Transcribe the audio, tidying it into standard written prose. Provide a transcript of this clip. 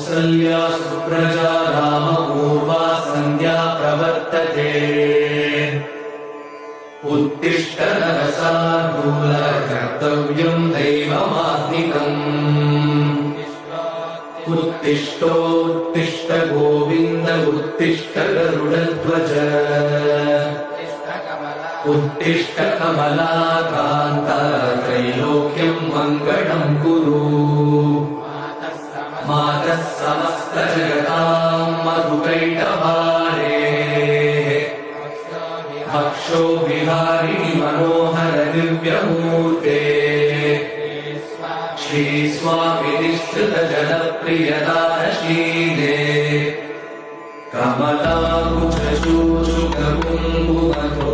कौसल्या सुप्रजा रामपूर्वा सन्ध्या प्रवर्तते उत्तिष्ठ नरशार्दूल कर्तव्यम् दैवमात्मिकम् उत्तिष्ठोत्तिष्ठ गोविन्द उत्तिष्ठ गरुडध्वज उत्तिष्ठ कमलाकान्त त्रैलोक्यम् मङ्गलम् कुरु मातः समस्त जगताम् मधुकैटभारे भक्षो विहारिणि मनोहर दिव्यमूर्ते श्री स्वामी निश्चित जनप्रियदानशीले कमलाकुचशूशुककुङ्कुमतो